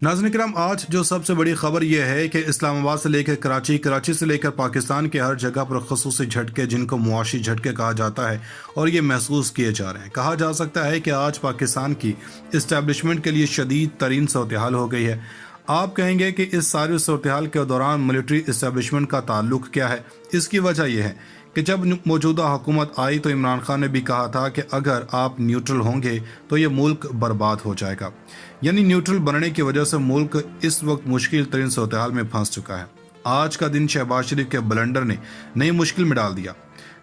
नाज़रीन किराम, आज जो सबसे बड़ी खबर यह है कि इस्लामाबाद से लेकर कराची, कराची से लेकर पाकिस्तान के हर जगह पर खसूसी झटके, जिनको मुआशी झटके कहा जाता है, और ये महसूस किए जा रहे हैं। कहा जा सकता है कि आज पाकिस्तान की इस्टेब्लिशमेंट के लिए शदीद तरीन सूरत हाल हो गई है। आप कहेंगे कि इस सारी सूरत हाल के दौरान मिलिट्री इस्टेब्लिशमेंट का ताल्लुक क्या है? इसकी वजह यह है कि जब मौजूदा हुकूमत आई तो इमरान खान ने भी कहा था कि अगर आप न्यूट्रल होंगे तो ये मुल्क बर्बाद हो जाएगा। यानी न्यूट्रल बनने की वजह से मुल्क इस वक्त मुश्किल तरीन सूरत हाल में फंस चुका है। आज का दिन शहबाज शरीफ के ब्लंडर ने नई मुश्किल में डाल दिया।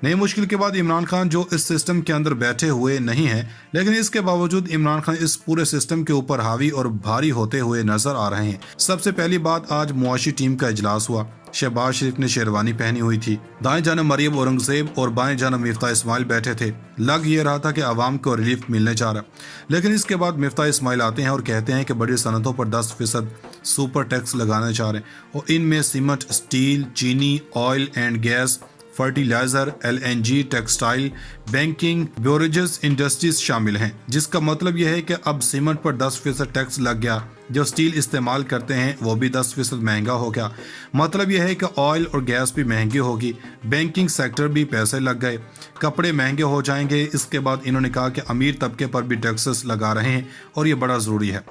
नई मुश्किल के बाद इमरान खान जो इस सिस्टम के अंदर बैठे हुए नहीं हैं, लेकिन इसके बावजूद इमरान खान इस पूरे सिस्टम के ऊपर हावी और भारी होते हुए नजर आ रहे हैं। सबसे पहली बात, आज मुआशी टीम का इजलास हुआ। शहबाज शरीफ ने शेरवानी पहनी हुई थी, दाएं जानब मरियम औरंगजेब और बाएं जानब मिफ्ता इस्माइल बैठे थे। लग ये रहा था कि आवाम को रिलीफ मिलने जा रहा, लेकिन इसके बाद मिफ्ता इस्माइल आते हैं और कहते हैं कि बड़ी सनतों पर 10% सुपर टैक्स लगाने जा रहे हैं, और इनमें सीमेंट, स्टील, चीनी, oil and gas, fertiliser, LNG, textile, banking, beverages industries शामिल हैं। जिसका मतलब यह है कि अब सीमेंट पर 10% टैक्स लग गया, जो स्टील इस्तेमाल करते हैं वो भी 10% महंगा हो गया। मतलब यह है कि ऑयल और गैस भी महंगी होगी, बैंकिंग सेक्टर भी पैसे लग गए, कपड़े महंगे हो जाएंगे। इसके बाद इन्होंने कहा कि अमीर तबके पर भी टैक्सेस लगा रहे हैं और ये बड़ा ज़रूरी है।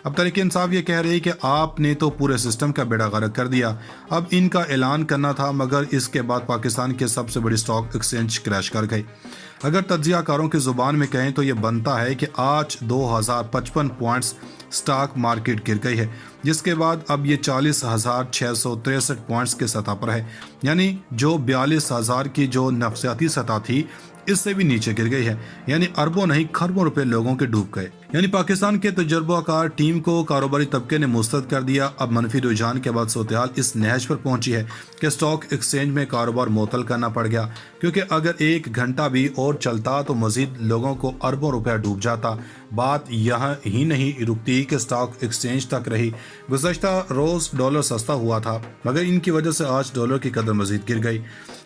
अब तहरीक इंसाफ ये कह रही है कि आपने तो पूरे सिस्टम का बेड़ा गर्क कर दिया, अब इनका ऐलान करना था, मगर इसके बाद पाकिस्तान के सबसे बड़ी स्टॉक एक्सचेंज क्रैश कर गई। अगर तज्जियाकारों की ज़ुबान में कहें तो ये बनता है कि आज 2055 पॉइंट्स स्टॉक मार्केट गिर गई है, जिसके बाद अब ये 40,663 पॉइंट्स के सतह पर है। यानी जो 42,000 की जो नफसियाती सतह थी, इससे भी नीचे गिर गई है। यानी अरबों नहीं खरबों रुपए लोगों के डूब गए। यानी पाकिस्तान के तजुर्बाकार टीम को कारोबारी तबके ने मुस्तरद कर दिया। अब मनफी रुझान के बाद सूरत हाल इस नहज पर पहुंची है कि स्टॉक एक्सचेंज में कारोबार मुअत्तल करना पड़ गया, क्योंकि अगर एक घंटा भी और चलता तो मजीद लोगों को अरबों रुपया डूब जाता। बात यहाँ ही नहीं रुकती कि स्टॉक एक्सचेंज तक रही। गुज़श्ता रोज डॉलर सस्ता हुआ था, मगर इनकी वजह से आज डॉलर की कदर मजीद गिर गई।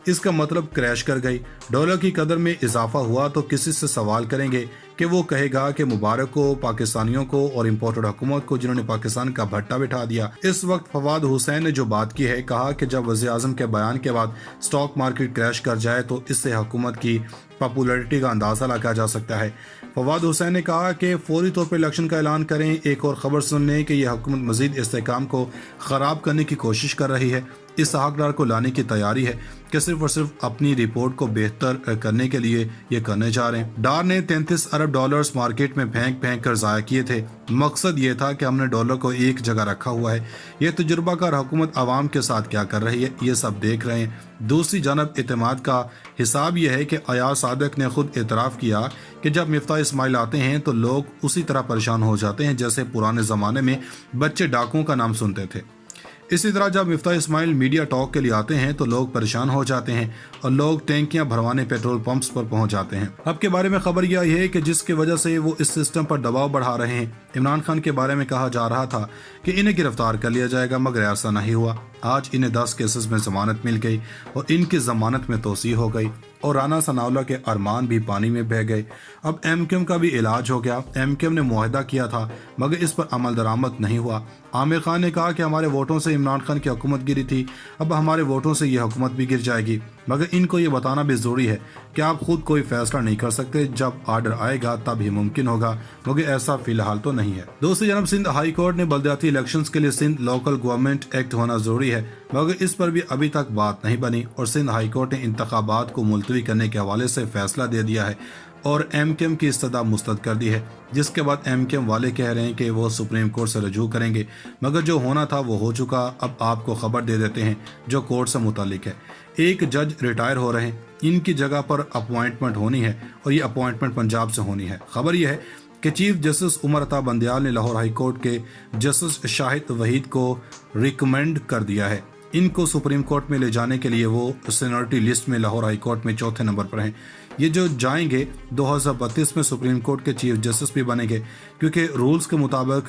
इसका मतलब क्रैश कर गई। डॉलर की कदर में इजाफा हुआ तो किसी से सवाल करेंगे कि वो कहेगा कि मुबारक को पाकिस्तानियों को और इम्पोर्टेड हुकूमत को, जिन्होंने पाकिस्तान का भट्टा बिठा दिया। इस वक्त फवाद हुसैन ने जो बात की है, कहा कि जब वज़ीर आज़म के बयान के बाद स्टॉक मार्केट क्रैश कर जाए तो इससे हुकूमत की पॉपुलैरिटी का अंदाज़ा लगाया जा सकता है। फवाद हुसैन ने कहा कि फौरी तौर पर इलेक्शन का ऐलान करें। एक और खबर सुनने कि यह हुकूमत मजीद इस्तेहकाम को ख़राब करने की कोशिश कर रही है। इस हकदार को लाने की तैयारी है कि सिर्फ और सिर्फ अपनी रिपोर्ट को बेहतर करने के लिए ये करने जा रहे हैं। डार ने 33 अरब डॉलर्स मार्केट में फेंक फेंक कर ज़ाया किए थे। मकसद ये था कि हमने डॉलर को एक जगह रखा हुआ है। ये तजुर्बाकार हुकूमत आवाम के साथ क्या कर रही है, ये सब देख रहे हैं। दूसरी जानब एतमाद का हिसाब यह है कि अयाज सादिक ने खुद एतराफ़ किया कि जब मिफ्ता इस्माइल आते हैं तो लोग उसी तरह परेशान हो जाते हैं जैसे पुराने ज़माने में बच्चे डाकुओं का नाम सुनते थे। इसी तरह जब मिफ्ता इस्माइल मीडिया टॉक के लिए आते हैं तो लोग परेशान हो जाते हैं और लोग टैंकियां भरवाने पेट्रोल पंप्स पर पहुंच जाते हैं। अब के बारे में खबर यह है कि जिसकी वजह से वो इस सिस्टम पर दबाव बढ़ा रहे हैं। इमरान खान के बारे में कहा जा रहा था कि इन्हें गिरफ्तार कर लिया जाएगा, मगर ऐसा नहीं हुआ। आज इन्हें 10 केसेस में जमानत मिल गई और इनकी जमानत में तोसी हो गई, और राना सनाउल्लाह के अरमान भी पानी में बह गए। अब MQM का भी इलाज हो गया। MQM ने मुआहदा किया था, मगर इस पर अमल दरामद नहीं हुआ। आमिर खान ने कहा कि हमारे वोटों से इमरान खान की हुकूमत गिरी थी, अब हमारे वोटों से यह हुकूमत भी गिर जाएगी। मगर इनको ये बताना भी ज़रूरी है कि आप खुद कोई फैसला नहीं कर सकते, जब आर्डर आएगा तब ही मुमकिन होगा, मगर ऐसा फिलहाल तो नहीं है। दूसरी जानब सिंध हाई कोर्ट ने बल्दियाती इलेक्शंस के लिए सिंध लोकल गवर्नमेंट एक्ट होना जरूरी है, मगर इस पर भी अभी तक बात नहीं बनी, और सिंध हाई कोर्ट ने इंतखाबात को मुलतवी करने के हवाले से फैसला दे दिया है और MQM की इस्तदा मुस्तरद कर दी है। जिसके बाद MQM वाले कह रहे हैं कि वो सुप्रीम कोर्ट से रजू करेंगे, मगर जो होना था वो हो चुका। अब आपको खबर दे देते हैं जो कोर्ट से मुतालिक है। एक जज रिटायर हो रहे हैं, इनकी जगह पर अपॉइंटमेंट होनी है, और ये अपॉइंटमेंट पंजाब से होनी है। खबर यह है कि चीफ जस्टिस उमर अता बंदयाल ने लाहौर हाई कोर्ट के जस्टिस शाहिद वहीद को रिकमेंड कर दिया है। इनको सुप्रीम कोर्ट में ले जाने के लिए वो सीनियरिटी लिस्ट में लाहौर हाई कोर्ट में चौथे नंबर पर हैं। ये जो जाएंगे 2032 में सुप्रीम कोर्ट के चीफ जस्टिस भी बनेंगे, क्योंकि रूल्स के मुताबिक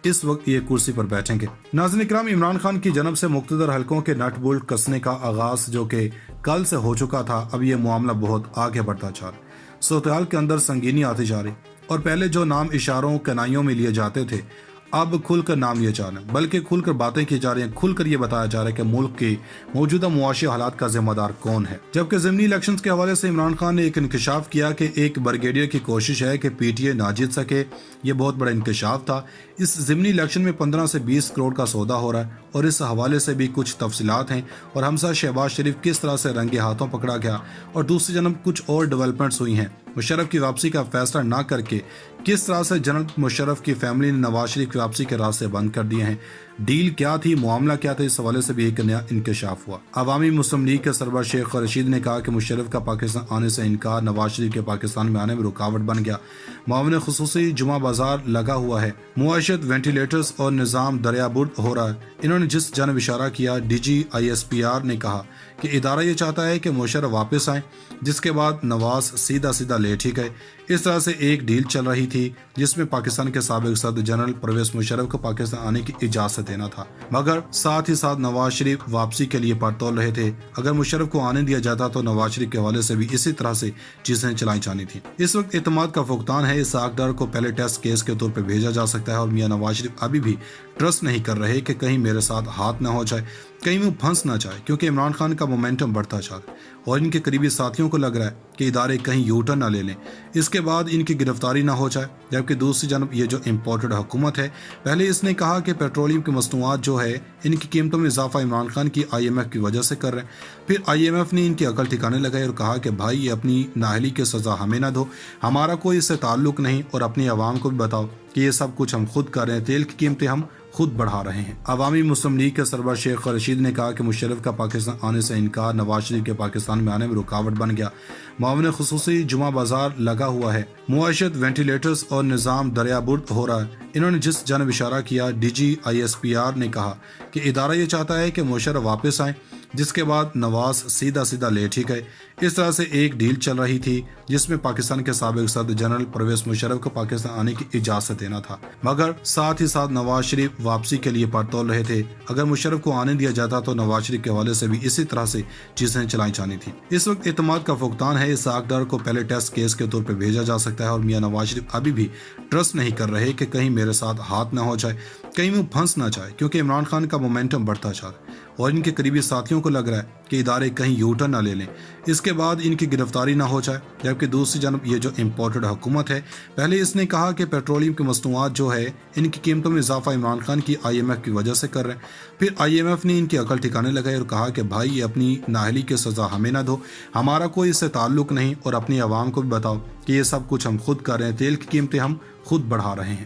इस वक्त ये कुर्सी पर बैठेंगे। नाज़रीन इकराम, इमरान खान की जन्म से मुख्तदर हलकों के नट बोल्ट कसने का आगाज जो कि कल से हो चुका था, अब ये मामला बहुत आगे बढ़ता जा रहा। सूरत हाल के अंदर संगीनी आती जा रही, और पहले जो नाम इशारों कनाइयों में लिए जाते थे اب کھل کر نام لیے جا رہے ہیں، بلکہ کھل کر باتیں کی جا رہی ہیں، کھل کر یہ بتایا جا رہا ہے کہ ملک کے موجودہ معاشی حالات کا ذمہ دار کون ہے۔ جبکہ ضمنی الیکشنز کے حوالے سے عمران خان نے ایک انکشاف کیا کہ ایک بریگیڈیئر کی کوشش ہے کہ پی ٹی اے نہ جیت سکے، یہ بہت بڑا انکشاف تھا۔ اس ضمنی الیکشن میں 15 سے 20 کروڑ کا سودا ہو رہا ہے اور اس حوالے سے بھی کچھ تفصیلات ہیں، اور ہمسا شہباز شریف کس طرح سے رنگے ہاتھوں پکڑا گیا، اور دوسری جانب کچھ اور ڈیولپمنٹس ہوئی ہیں۔ مشرف کی واپسی کا فیصلہ نہ کر کے کس طرح سے جنرل مشرف کی فیملی نے نواز شریف کی واپسی کے راستے بند کر دیے ہیں، ڈیل کیا تھی، معاملہ کیا تھا، اس حوالے سے بھی ایک نیا انکشاف ہوا۔ عوامی مسلم لیگ کے سربراہ شیخ رشید نے کہا کہ مشرف کا پاکستان آنے سے انکار نواز شریف کے پاکستان میں آنے میں رکاوٹ بن گیا۔ معاون خصوصی جمعہ بازار لگا ہوا ہے، معیشت وینٹیلیٹرز اور نظام دریابرد ہو رہا ہے۔ انہوں نے جس جانب اشارہ کیا، D G I S P R نے کہا کہ ادارہ یہ چاہتا ہے کہ مشرف واپس آئیں، جس کے بعد نواز سیدھا لیٹ ہی گئے۔ اس طرح سے ایک ڈیل چل رہی تھی جس میں پاکستان کے سابق صدر جنرل پرویز مشرف کو پاکستان آنے کی اجازت دینا تھا، مگر ساتھ ہی ساتھ نواز شریف واپسی کے لیے پڑتول رہے تھے۔ اگر مشرف کو آنے دیا جاتا تو نواز شریف کے حوالے سے بھی اسی طرح سے چیزیں چلائی جانی تھیں۔ اس وقت اعتماد کا فقدان ہے، اسحاق ڈار کو پہلے ٹیسٹ کیس کے طور پہ بھیجا جا سکتا ہے، اور میاں نواز شریف ابھی بھی ٹرسٹ نہیں کر رہے کہ کہیں میرے ساتھ ہاتھ نہ ہو جائے، کہیں وہ پھنس نہ جائے، کیونکہ عمران خان کا مومنٹم بڑھتا جا رہا ہے اور ان کے قریبی ساتھیوں کو لگ رہا ہے کہ ادارے کہیں یو ٹرن نہ لے لیں، اس کے بعد ان کی گرفتاری نہ ہو جائے۔ جبکہ دوسری جانب یہ جو امپورٹڈ حکومت ہے، پہلے اس نے کہا کہ پیٹرولیم کی مصنوعات جو ہے ان کی قیمتوں میں اضافہ عمران خان کی آئی ایم ایف کی وجہ سے کر رہے ہیں، پھر آئی ایم ایف نے ان کی عقل ٹھکانے لگائی اور کہا کہ بھائی یہ اپنی نااہلی کی سزا ہمیں نہ دو، ہمارا کوئی اس سے تعلق نہیں، اور اپنی عوام کو بھی بتاؤ کہ یہ سب کچھ ہم خود کر رہے ہیں، تیل کی قیمتیں ہم خود بڑھا رہے ہیں۔ عوامی مسلم لیگ کے سربراہ شیخ رشید نے کہا کہ مشرف کا پاکستان آنے سے انکار نواز شریف کے پاکستان میں آنے میں رکاوٹ بن گیا۔ معاون خصوصی جمعہ بازار لگا ہوا ہے، معیشت وینٹیلیٹرز اور نظام دریابرد ہو رہا ہے۔ انہوں نے جس جانب اشارہ کیا، D G I S P R نے کہا کہ ادارہ یہ چاہتا ہے کہ مشرف واپس آئیں، جس کے بعد نواز سیدھا لیٹ ہی گئے۔ اس طرح سے ایک ڈیل چل رہی تھی جس میں پاکستان کے سابق صدر جنرل پرویز مشرف کو پاکستان آنے کی اجازت دینا تھا، مگر ساتھ ہی ساتھ نواز شریف واپسی کے لیے پڑتول رہے تھے۔ اگر مشرف کو آنے دیا جاتا تو نواز شریف کے حوالے سے بھی اسی طرح سے چیزیں چلائی جانی تھیں۔ اس وقت اعتماد کا فقدان ہے، اسحاق ڈار کو پہلے ٹیسٹ کیس کے طور پہ بھیجا جا سکتا ہے، اور میاں نواز شریف ابھی بھی ٹرسٹ نہیں کر رہے کہ کہیں میرے ساتھ ہاتھ نہ ہو جائے، کہیں وہ پھنس نہ جائے، کیونکہ عمران خان کا مومنٹم بڑھتا جا رہا ہے اور ان کے قریبی ساتھیوں کو لگ رہا ہے کہ ادارے کہیں یو ٹرن نہ لے لیں، اس کے بعد ان کی گرفتاری نہ ہو جائے۔ جبکہ دوسری جانب یہ جو امپورٹڈ حکومت ہے، پہلے اس نے کہا کہ پیٹرولیم کی مصنوعات جو ہے ان کی قیمتوں میں اضافہ عمران خان کی آئی ایم ایف کی وجہ سے کر رہے ہیں، پھر آئی ایم ایف نے ان کی عقل ٹھکانے لگائی اور کہا کہ بھائی یہ اپنی نااہلی کی سزا ہمیں نہ دو، ہمارا کوئی اس سے تعلق نہیں، اور اپنی عوام کو بھی بتاؤ کہ یہ سب کچھ ہم خود کر رہے ہیں، تیل کی قیمتیں ہم خود بڑھا رہے ہیں۔